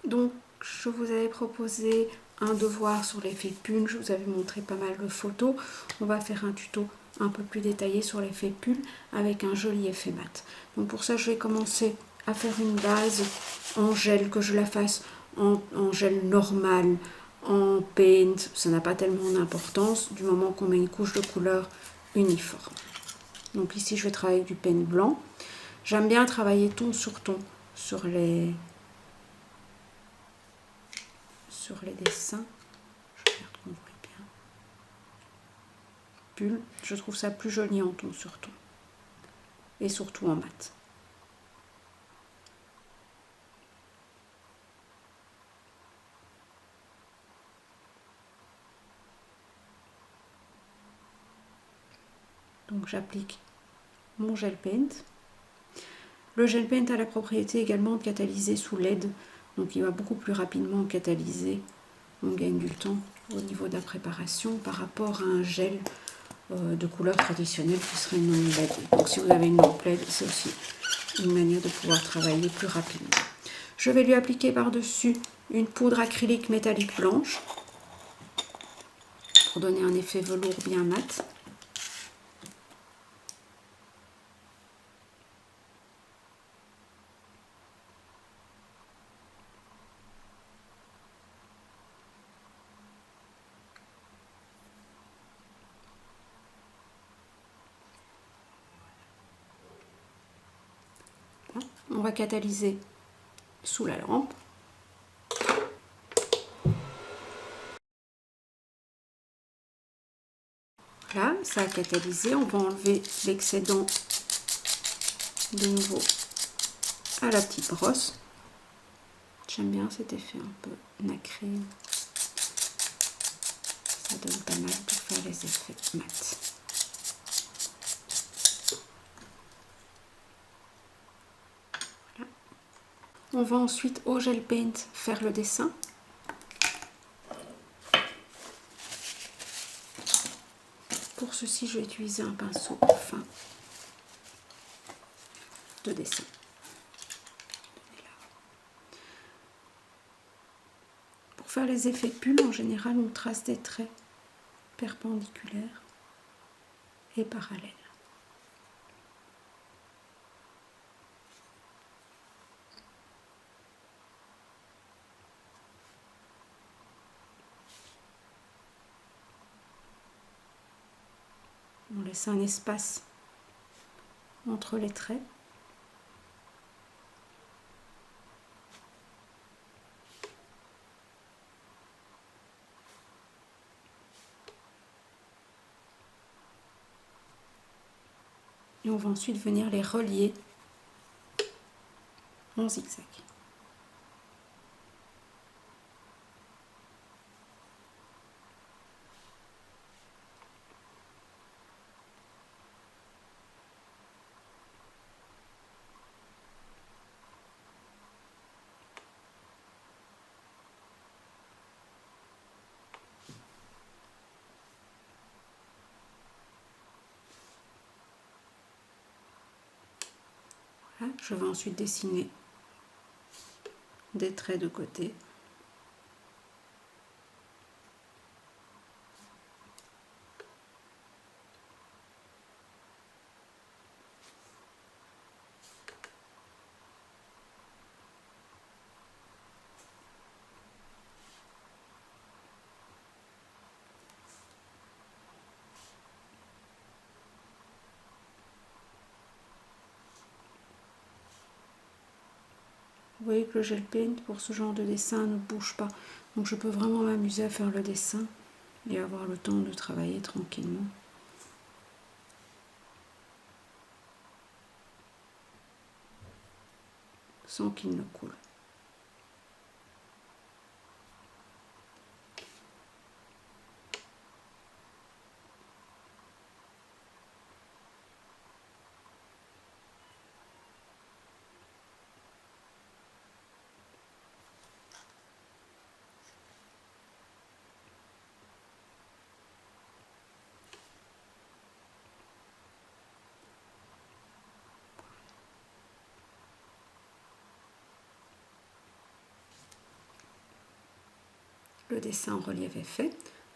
Donc je vous avais proposé un devoir sur l'effet pull, je vous avais montré pas mal de photos. On va faire un tuto un peu plus détaillé sur l'effet pull avec un joli effet mat. Donc pour ça je vais commencer à faire une base en gel, que je la fasse en gel normal, en paint, ça n'a pas tellement d'importance du moment qu'on met une couche de couleur uniforme. Donc ici je vais travailler avec du paint blanc. J'aime bien travailler ton sur ton sur les dessins. Je regarde qu'on voit bien. Pull, je trouve ça plus joli en ton sur ton. Et surtout en mat. Donc j'applique mon gel paint. Le gel paint a la propriété également de catalyser sous LED. Donc il va beaucoup plus rapidement catalyser. On gagne du temps au niveau de la préparation par rapport à un gel de couleur traditionnelle qui serait une lampe LED. Donc si vous avez une lampe LED, c'est aussi une manière de pouvoir travailler plus rapidement. Je vais lui appliquer par-dessus une poudre acrylique métallique blanche pour donner un effet velours bien mat. On va catalyser sous la lampe. Là, ça a catalysé. On va enlever l'excédent de nouveau à la petite brosse. J'aime bien cet effet un peu nacré. Ça donne pas mal pour faire les effets mat. Voilà. On va ensuite au gel paint faire le dessin. Pour ceci, je vais utiliser un pinceau fin de dessin. Pour faire les effets pull, en général, on trace des traits perpendiculaires et parallèles. On laisse un espace entre les traits. Et on va ensuite venir les relier en zigzag. Voilà, je vais ensuite dessiner des traits de côté. Vous voyez que le gel paint pour ce genre de dessin ne bouge pas. Donc je peux vraiment m'amuser à faire le dessin et avoir le temps de travailler tranquillement. Sans qu'il ne coule. le dessin en relief est fait.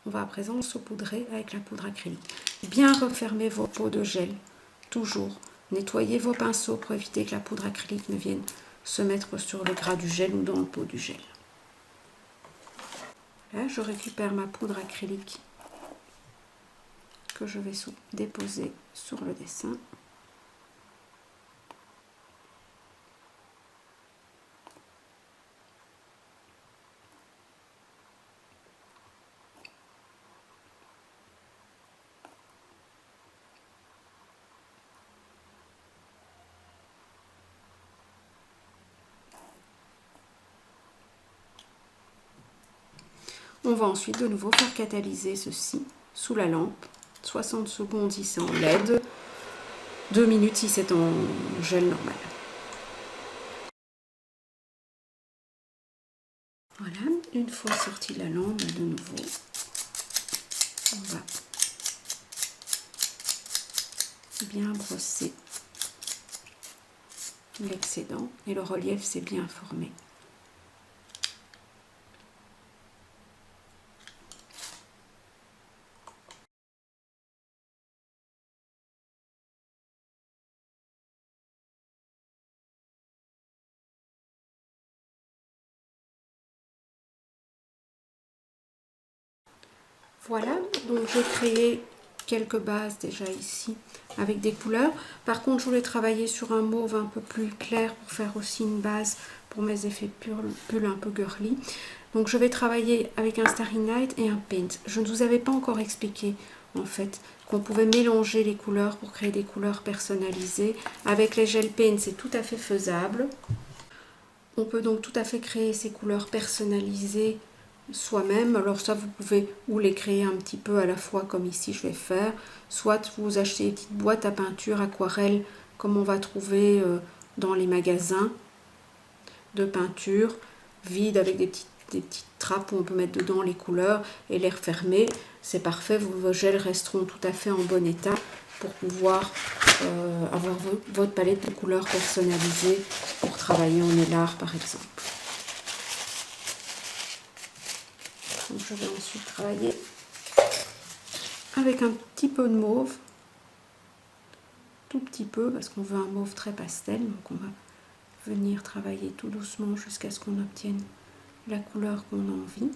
On va à présent saupoudrer avec la poudre acrylique. Bien refermer vos pots de gel, toujours. Nettoyez vos pinceaux pour éviter que la poudre acrylique ne vienne se mettre sur le gras du gel ou dans le pot du gel. Là, je récupère ma poudre acrylique que je vais déposer sur le dessin. On va ensuite de nouveau faire catalyser ceci sous la lampe, 60 secondes si c'est en LED, 2 minutes si c'est en gel normal. Voilà, une fois sorti de la lampe, de nouveau, on va bien brosser l'excédent et le relief s'est bien formé. Voilà, donc j'ai créé quelques bases déjà ici avec des couleurs. Par contre, je voulais travailler sur un mauve un peu plus clair pour faire aussi une base pour mes effets pull un peu girly. Donc je vais travailler avec un Starry Night et un Paint. Je ne vous avais pas encore expliqué en fait qu'on pouvait mélanger les couleurs pour créer des couleurs personnalisées. Avec les gel paint, c'est tout à fait faisable. On peut donc tout à fait créer ces couleurs personnalisées soi-même. Alors ça, vous pouvez ou les créer un petit peu à la fois comme ici je vais faire, soit vous achetez des petites boîtes à peinture aquarelle comme on va trouver dans les magasins de peinture, vides avec des petites trappes où on peut mettre dedans les couleurs et les refermer. C'est parfait, vos gels resteront tout à fait en bon état pour pouvoir avoir votre palette de couleurs personnalisée pour travailler en élar par exemple. Donc je vais ensuite travailler avec un petit peu de mauve, tout petit peu parce qu'on veut un mauve très pastel, donc on va venir travailler tout doucement jusqu'à ce qu'on obtienne la couleur qu'on a envie.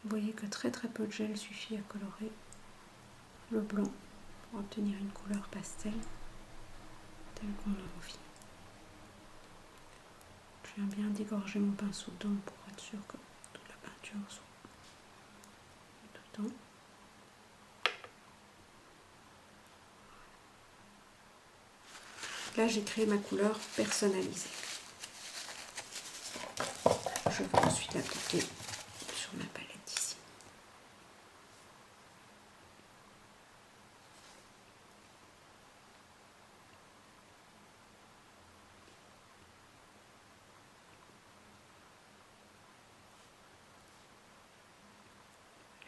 Vous voyez que très peu de gel suffit à colorer le blanc pour obtenir une couleur pastel telle qu'on a envie. Je viens bien dégorger mon pinceau dedans pour être sûr que toute la peinture soit dedans. Là, j'ai créé ma couleur personnalisée. Je vais ensuite l'appliquer sur ma palette ici.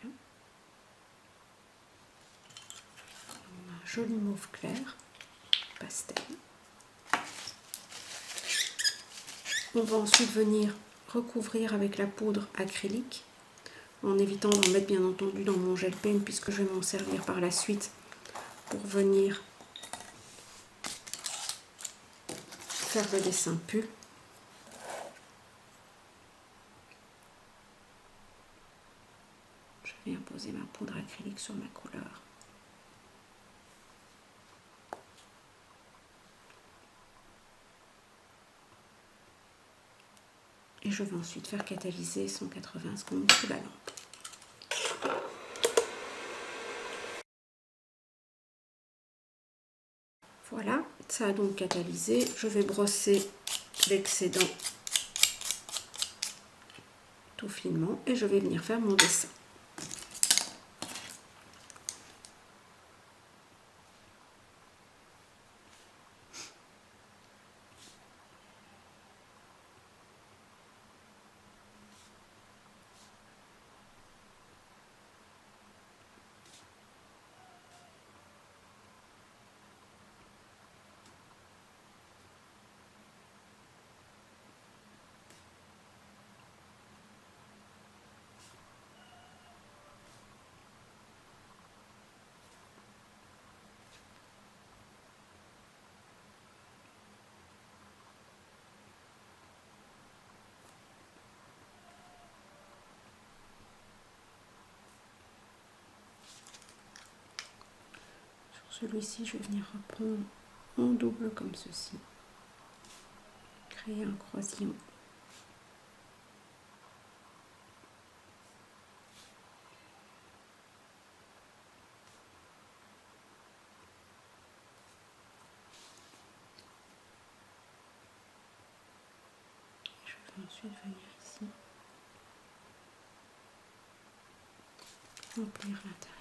Voilà. On a un joli mauve clair, pastel. On va ensuite venir recouvrir avec la poudre acrylique, en évitant d'en mettre bien entendu dans mon gel paint puisque je vais m'en servir par la suite pour venir faire le dessin pull. Je viens poser ma poudre acrylique sur ma couleur. Et je vais ensuite faire catalyser 180 secondes sous la lampe. Voilà, ça a donc catalysé. Je vais brosser l'excédent tout finement et je vais venir faire mon dessin. celui-ci, je vais venir reprendre en double comme ceci. Créer un croisillon. Je vais ensuite venir ici, remplir l'intérieur.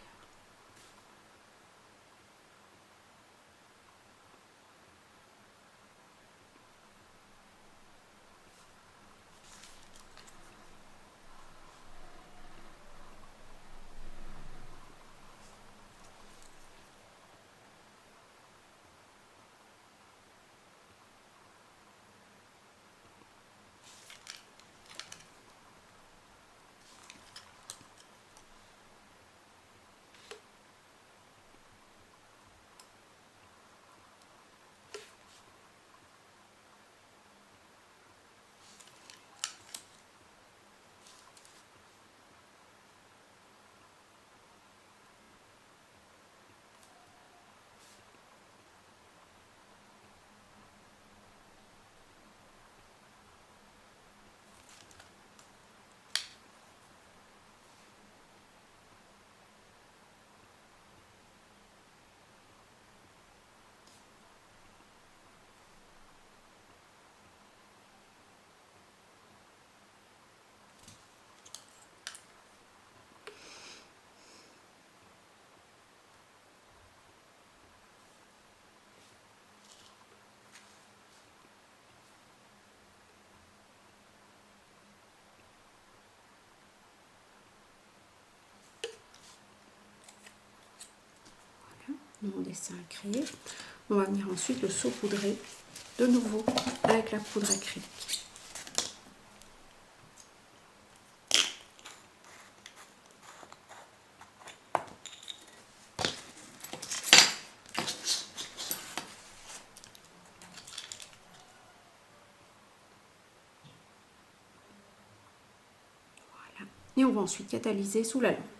Mon dessin créé. On va venir ensuite le saupoudrer de nouveau avec la poudre acrylique. Voilà. Et on va ensuite catalyser sous la lampe.